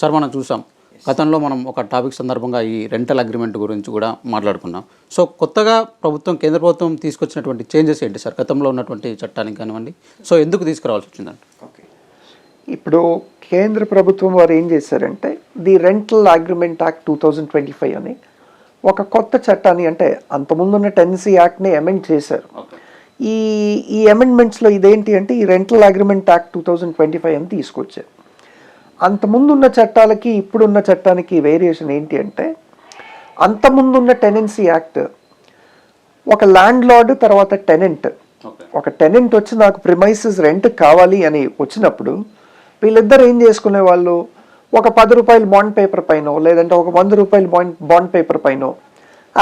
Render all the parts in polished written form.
Sir మనం చూసాం గతంలో మనం ఒక టాపిక్ సందర్భంగా ఈ రెంటల్ అగ్రిమెంట్ గురించి కూడా మాట్లాడుకున్నాం. సో కొత్తగా కేంద్ర ప్రభుత్వం తీసుకొచ్చినటువంటి చేంజెస్ ఏంటి సార్ గతంలో ఉన్నటువంటి చట్టానికి కానివ్వండి, సో ఎందుకు తీసుకురావాల్సి వచ్చిందండి? ఓకే, ఇప్పుడు కేంద్ర ప్రభుత్వం వారు ఏం చేశారంటే ది రెంటల్ అగ్రిమెంట్ యాక్ట్ 2025 అని ఒక కొత్త చట్టాన్ని, అంటే అంతకుముందున్న టెనెన్సీ యాక్ట్ని అమెండ్ చేశారు. ఈ అమెండ్మెంట్స్లో ఇదేంటి అంటే ఈ రెంటల్ అగ్రిమెంట్ యాక్ట్ 2025 అని తీసుకొచ్చారు. అంతకుముందున్న చట్టాలకి ఇప్పుడున్న చట్టానికి వేరియేషన్ ఏంటి అంటే, అంతకుముందున్న టెనెన్సీ యాక్ట్ ఒక ల్యాండ్ లార్డ్ తర్వాత టెనెంట్, ఒక టెనెంట్ వచ్చి నాకు ప్రిమైసెస్ రెంట్ కావాలి అని వచ్చినప్పుడు వీళ్ళిద్దరు ఏం చేసుకునే వాళ్ళు, ఒక 10 రూపాయల బాండ్ పేపర్ పైన లేదంటే ఒక 100 రూపాయల బాండ్ పేపర్ పైన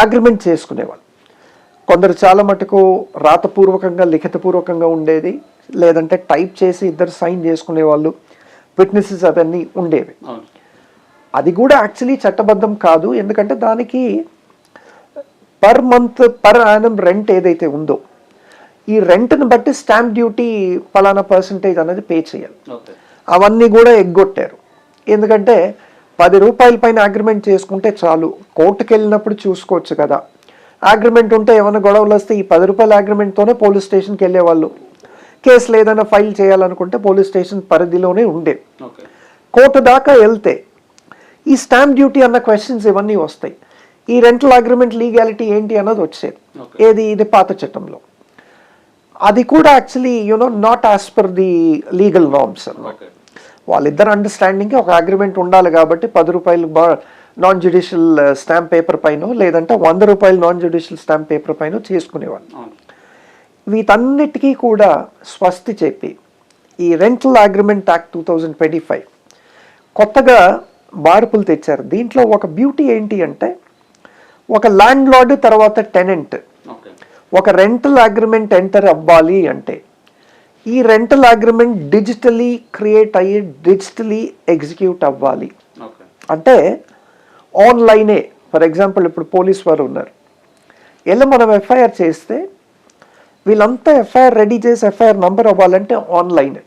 అగ్రిమెంట్ చేసుకునేవాళ్ళు. కొందరు చాలా మటుకు రాతపూర్వకంగా లిఖితపూర్వకంగా ఉండేది, లేదంటే టైప్ చేసి ఇద్దరు సైన్ చేసుకునే వాళ్ళు, విట్నెసెస్ అవన్నీ ఉండేవి. అది కూడా యాక్చువల్లీ చట్టబద్ధం కాదు, ఎందుకంటే దానికి per month per annum rent ఏదైతే ఉందో ఈ రెంట్ని బట్టి స్టాంప్ డ్యూటీ ఫలానా పర్సంటేజ్ అనేది పే చేయాలి. అవన్నీ కూడా ఎగ్గొట్టారు. ఎందుకంటే 10 రూపాయల పైన అగ్రిమెంట్ చేసుకుంటే చాలు, కోర్టుకు వెళ్ళినప్పుడు చూసుకోవచ్చు కదా. అగ్రిమెంట్ ఉంటే ఏమైనా గొడవలు వస్తే ఈ 10 రూపాయల అగ్రిమెంట్తోనే పోలీస్ స్టేషన్కి వెళ్ళేవాళ్ళు. కేసులు ఏదైనా ఫైల్ చేయాలనుకుంటే పోలీస్ స్టేషన్ పరిధిలోనే ఉండేవి. కోర్టు దాకా వెళ్తే ఈ స్టాంప్ డ్యూటీ అన్న క్వశ్చన్స్ ఇవన్నీ వస్తాయి. ఈ రెంటల్ అగ్రిమెంట్ లీగాలిటీ ఏంటి అన్నది వచ్చేది. ఇది పాత చట్టంలో. అది కూడా actually not as per the legal norms అన్నమాట. వాళ్ళిద్దరు అండర్స్టాండింగ్కి ఒక అగ్రిమెంట్ ఉండాలి కాబట్టి 10 రూపాయలు నాన్ జ్యుడిషియల్ స్టాంప్ పేపర్ పైన లేదంటే 100 రూపాయలు నాన్ జ్యుడిషియల్ స్టాంప్ పేపర్ పైన చేసుకునేవాళ్ళు. వీటన్నిటికీ కూడా స్వస్తి చెప్పి ఈ రెంటల్ అగ్రిమెంట్ యాక్ట్ 2025 కొత్తగా మార్పులు తెచ్చారు. దీంట్లో ఒక బ్యూటీ ఏంటి అంటే, ఒక ల్యాండ్ లార్డ్ తర్వాత టెనెంట్ ఒక రెంటల్ అగ్రిమెంట్ ఎంటర్ అవ్వాలి అంటే ఈ రెంటల్ అగ్రిమెంట్ డిజిటలీ క్రియేట్ అయ్యి డిజిటలీ ఎగ్జిక్యూట్ అవ్వాలి. అంటే ఆన్లైనే. ఫర్ ఎగ్జాంపుల్ ఇప్పుడు పోలీస్ వారు ఉన్నారు, ఎలా మనం ఎఫ్ఐఆర్ చేస్తే వీళ్ళంతా ఎఫ్ఐఆర్ రెడీ చేసి ఎఫ్ఐఆర్ నంబర్ అవ్వాలంటే ఆన్లైన్.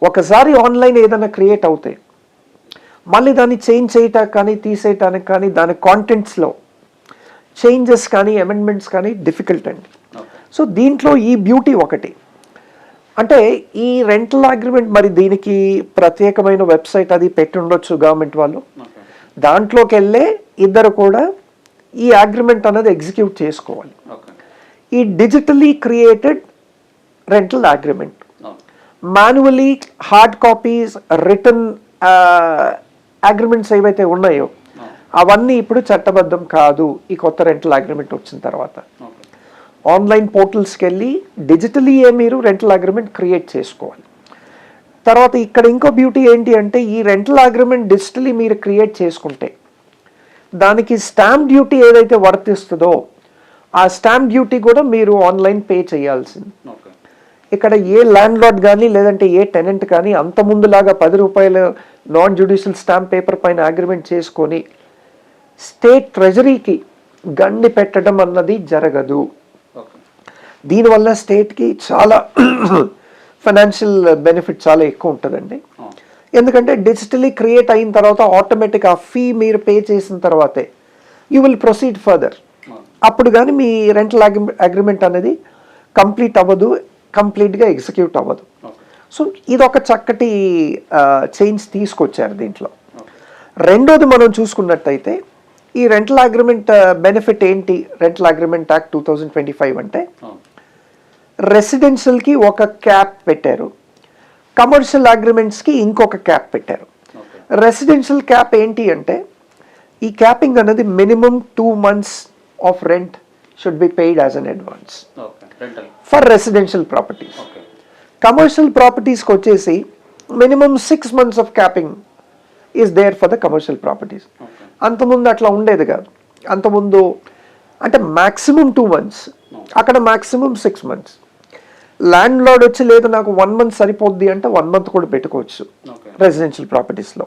ఒకసారి ఆన్లైన్ ఏదైనా క్రియేట్ అవుతాయి మళ్ళీ దాన్ని చేంజ్ చేయటానికి కానీ తీసేయటానికి కానీ దాని కాంటెంట్స్లో చేంజెస్ కానీ అమెండ్మెంట్స్ కానీ డిఫికల్ట్ అండి. సో దీంట్లో ఈ బ్యూటీ ఒకటి అంటే ఈ రెంటల్ అగ్రిమెంట్, మరి దీనికి ప్రత్యేకమైన వెబ్సైట్ అది పెట్టి ఉండొచ్చు గవర్నమెంట్ వాళ్ళు. దాంట్లోకి వెళ్ళే ఇద్దరు కూడా ఈ అగ్రిమెంట్ అనేది ఎగ్జిక్యూట్ చేసుకోవాలి. ఈ digitally created rental agreement, manually hard copies return agreements ఏవైతే ఉన్నాయో అవన్నీ ఇప్పుడు చట్టబద్ధం కాదు. ఈ కొత్త రెంటల్ అగ్రిమెంట్ వచ్చిన తర్వాత ఆన్లైన్ పోర్టల్స్కి వెళ్ళి డిజిటలీయే మీరు రెంటల్ అగ్రిమెంట్ క్రియేట్ చేసుకోవాలి. తర్వాత ఇక్కడ ఇంకో బ్యూటీ ఏంటి అంటే, ఈ రెంటల్ అగ్రిమెంట్ డిజిటలీ మీరు క్రియేట్ చేసుకుంటే దానికి స్టాంప్ డ్యూటీ ఏదైతే వర్తిస్తుందో ఆ స్టాంప్ డ్యూటీ కూడా మీరు ఆన్లైన్ పే చేయాల్సింది. ఇక్కడ ఏ ల్యాండ్ లార్డ్ కానీ లేదంటే ఏ టెనెంట్ కానీ అంత ముందులాగా 10 రూపాయల నాన్ జ్యుడిషియల్ స్టాంప్ పేపర్ పైన అగ్రిమెంట్ చేసుకొని స్టేట్ ట్రెజరీకి గండి పెట్టడం అన్నది జరగదు. దీనివల్ల స్టేట్కి చాలా ఫైనాన్షియల్ బెనిఫిట్ చాలా ఎక్కువ ఉంటుందండి. ఎందుకంటే డిజిటలీ క్రియేట్ అయిన తర్వాత ఆటోమేటిక్ ఆ ఫీ మీరు పే చేసిన తర్వాతే యూ విల్ ప్రొసీడ్ ఫర్దర్. అప్పుడు కానీ మీ రెంటల్ అగ్రిమెంట్ అనేది కంప్లీట్ అవ్వదు, కంప్లీట్గా ఎగ్జిక్యూట్ అవ్వదు. సో ఇది ఒక చక్కటి చేంజ్ తీసుకొచ్చారు దీంట్లో. రెండోది మనం చూసుకున్నట్టయితే ఈ రెంటల్ అగ్రిమెంట్ బెనిఫిట్ ఏంటి, రెంటల్ అగ్రిమెంట్ యాక్ట్ 2025 అంటే రెసిడెన్షియల్కి ఒక క్యాప్ పెట్టారు, కమర్షియల్ అగ్రిమెంట్స్కి ఇంకొక క్యాప్ పెట్టారు. రెసిడెన్షియల్ క్యాప్ ఏంటి అంటే ఈ క్యాపింగ్ అనేది minimum 2 months of rent should be paid as an advance for residential properties. Commercial ప్రాపర్టీస్కి వచ్చేసి minimum 6 months of capping is there for the commercial properties. అంతకుముందు అట్లా ఉండేది కాదు. అంతకుముందు అంటే మ్యాక్సిమం 2 months, అక్కడ మ్యాక్సిమం 6 months. ల్యాండ్ లార్డ్ వచ్చి లేదు నాకు 1 month సరిపోద్ది అంటే 1 month కూడా పెట్టుకోవచ్చు రెసిడెన్షియల్ ప్రాపర్టీస్లో.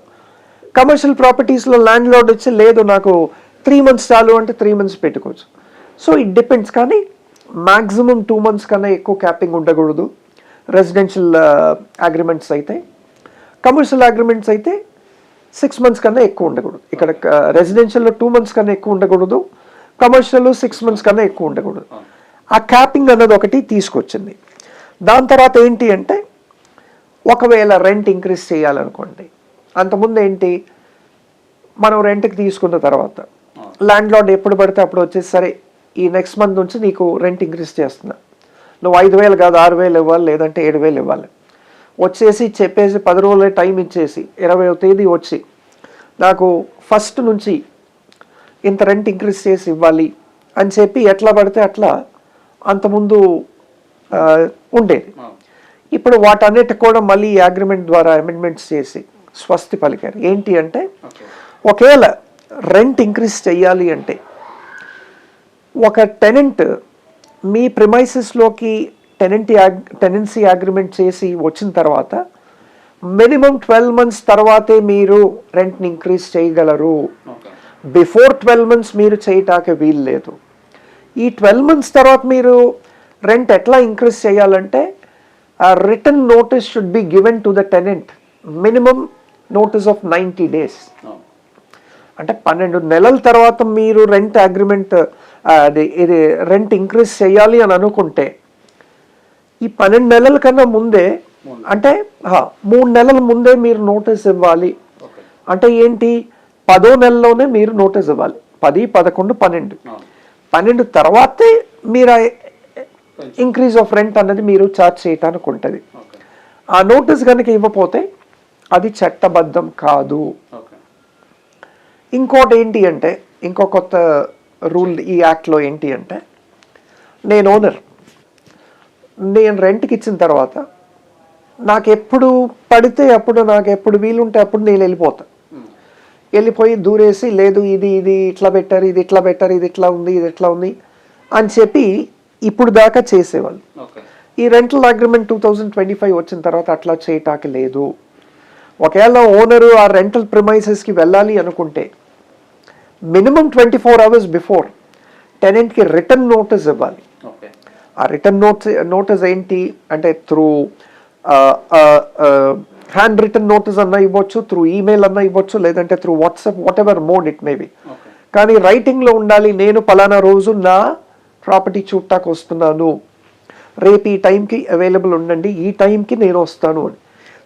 కమర్షియల్ ప్రాపర్టీస్లో ల్యాండ్ లార్డ్ వచ్చి లేదు నాకు 3 months చాలు అంటే 3 months పెట్టుకోవచ్చు. సో ఇట్ డిపెండ్స్, కానీ మ్యాక్సిమం 2 months కన్నా ఎక్కువ క్యాపింగ్ ఉండకూడదు రెసిడెన్షియల్ అగ్రిమెంట్స్ అయితే. కమర్షియల్ అగ్రిమెంట్స్ అయితే 6 months కన్నా ఎక్కువ ఉండకూడదు. ఇక్కడ రెసిడెన్షియల్లో 2 months కన్నా ఎక్కువ ఉండకూడదు, కమర్షియల్లో 6 months కన్నా ఎక్కువ ఉండకూడదు. ఆ క్యాపింగ్ అన్నది ఒకటి తీసుకొచ్చింది. దాని తర్వాత ఏంటి అంటే ఒకవేళ రెంట్ ఇంక్రీజ్ చేయాలనుకోండి, అంతకుముందు ఏంటి, మనం రెంట్కి తీసుకున్న తర్వాత ల్యాండ్ లార్డ్ ఎప్పుడు పడితే అప్పుడు వచ్చేసి సరే ఈ నెక్స్ట్ మంత్ నుంచి నీకు రెంట్ ఇంక్రీజ్ చేస్తున్నా, నువ్వు 5,000 కాదు 6,000 ఇవ్వాలి, లేదంటే 7,000 ఇవ్వాలి వచ్చేసి చెప్పేసి 10 రోజులే టైం ఇచ్చేసి 20వ తేదీ వచ్చి నాకు ఫస్ట్ నుంచి ఇంత రెంట్ ఇంక్రీజ్ చేసి ఇవ్వాలి అని చెప్పి ఎట్లా పడితే అట్లా అంతకుముందు ఉండేది. ఇప్పుడు వాటన్నిటి కూడా మళ్ళీ ఈ అగ్రిమెంట్ ద్వారా అమెండ్మెంట్స్ చేసి స్వస్తి పలికారు. ఏంటి అంటే ఒకవేళ రెంట్ ఇంక్రీజ్ చేయాలి అంటే ఒక టెనెంట్ మీ ప్రిమైసెస్లోకి టెనెన్సీ అగ్రిమెంట్ చేసి వచ్చిన తర్వాత మినిమం 12 months తర్వాతే మీరు రెంట్ని ఇంక్రీజ్ చేయగలరు. బిఫోర్ 12 months మీరు చేయటానికి వీలు లేదు. ఈ 12 months తర్వాత మీరు రెంట్ ఎట్లా ఇంక్రీజ్ చేయాలంటే return notice should be given to the tenant, minimum notice of 90 days. అంటే 12 నెలల తర్వాత మీరు రెంట్ అగ్రిమెంట్ ఇది రెంట్ ఇంక్రీజ్ చేయాలి అని అనుకుంటే ఈ 12 నెలల కన్నా ముందే అంటే 3 నెలల ముందే మీరు నోటీస్ ఇవ్వాలి. అంటే ఏంటి, 10వ నెలలోనే మీరు నోటీస్ ఇవ్వాలి. 10, 11, 12 తర్వాతే మీరు ఇంక్రీజ్ ఆఫ్ రెంట్ అన్నది మీరు ఛార్జ్ చేయటానికి ఉంటుంది. ఆ నోటీస్ కనుక ఇవ్వకపోతే అది చట్టబద్ధం కాదు. ఇంకోటి ఏంటి అంటే ఇంకో కొత్త రూల్ ఈ యాక్ట్లో ఏంటి అంటే నేను ఓనర్, నేను రెంట్కి ఇచ్చిన తర్వాత నాకు ఎప్పుడు పడితే అప్పుడు నాకు ఎప్పుడు వీలుంటే అప్పుడు నేను వెళ్ళిపోయి దూరేసి లేదు ఇది ఇట్లా పెట్టారు, ఇది ఇట్లా పెట్టారు, ఇది ఇట్లా ఉంది, ఇది ఇట్లా ఉంది అని చెప్పి ఇప్పుడు దాకా చేసేవాళ్ళు. ఈ రెంటల్ అగ్రిమెంట్ 2025 వచ్చిన తర్వాత అట్లా చేయటానికి లేదు. ఒకవేళ ఓనరు ఆ రెంటల్ ప్రిమైసెస్కి వెళ్ళాలి అనుకుంటే మినిమం 24 hours బిఫోర్ టెనెంట్కి రిటర్న్ నోటీస్ ఇవ్వాలి. ఆ రిటర్న్ నోటీస్ ఏంటి అంటే త్రూ హ్యాండ్ రిటర్న్ నోటీస్ అన్నా ఇవ్వచ్చు, త్రూ ఈమెయిల్ అన్నా ఇవ్వచ్చు, లేదంటే through WhatsApp, what ever mode it may be. కానీ రైటింగ్లో ఉండాలి, నేను పలానా రోజు నా ప్రాపర్టీ చూడటానికి వస్తున్నాను, రేపు ఈ టైంకి అవైలబుల్ ఉండండి, ఈ టైంకి నేను వస్తాను అని.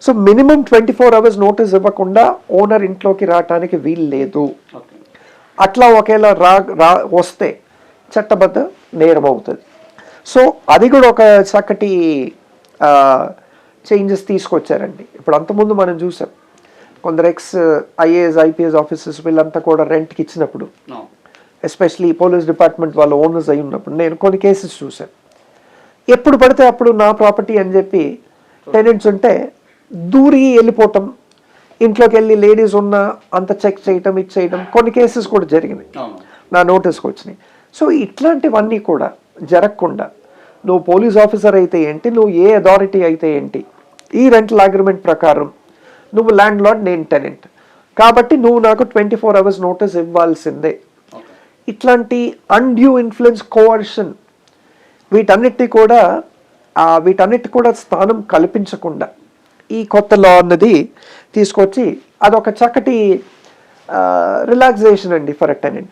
సో మినిమం 24 hours నోటీస్ ఇవ్వకుండా ఓనర్ ఇంట్లోకి రావటానికి వీలు లేదు. అట్లా ఒకవేళ వస్తే చట్టబద్ధ నేరం అవుతుంది. సో అది కూడా ఒక చక్కటి చేంజెస్ తీసుకొచ్చారండి. ఇప్పుడు అంతకుముందు మనం చూసాం కొందరు IAS IPS ఆఫీసర్స్ వీళ్ళంతా కూడా రెంట్కి ఇచ్చినప్పుడు, ఎస్పెషలీ పోలీస్ డిపార్ట్మెంట్ వాళ్ళు ఓనర్స్ అయి ఉన్నప్పుడు నేను కొన్ని కేసెస్ చూసాను. ఎప్పుడు పడితే అప్పుడు నా ప్రాపర్టీ అని చెప్పి టెనెంట్స్ ఉంటే దూరి వెళ్ళిపోవటం, ఇంట్లోకి వెళ్ళి లేడీస్ ఉన్న అంత చెక్ చేయటం, ఇది చేయటం కొన్ని కేసెస్ కూడా జరిగినాయి, నా నోటీస్కి వచ్చినాయి. సో ఇట్లాంటివన్నీ కూడా జరగకుండా నువ్వు పోలీస్ ఆఫీసర్ అయితే ఏంటి, నువ్వు ఏ అథారిటీ అయితే ఏంటి, ఈ రెంటల్ అగ్రిమెంట్ ప్రకారం నువ్వు ల్యాండ్ లార్డ్, నేను టెనెంట్, కాబట్టి నువ్వు నాకు 24 hours నోటీస్ ఇవ్వాల్సిందే. ఇట్లాంటి అన్డ్యూ ఇన్ఫ్లుయెన్స్, కోవర్షన్ వీటన్నిటి కూడా స్థానం కల్పించకుండా ఈ కొత్త లా అన్నది తీసుకొచ్చి అదొక చక్కటి రిలాక్సేషన్ అండి ఫర్ ఎ టెనెంట్.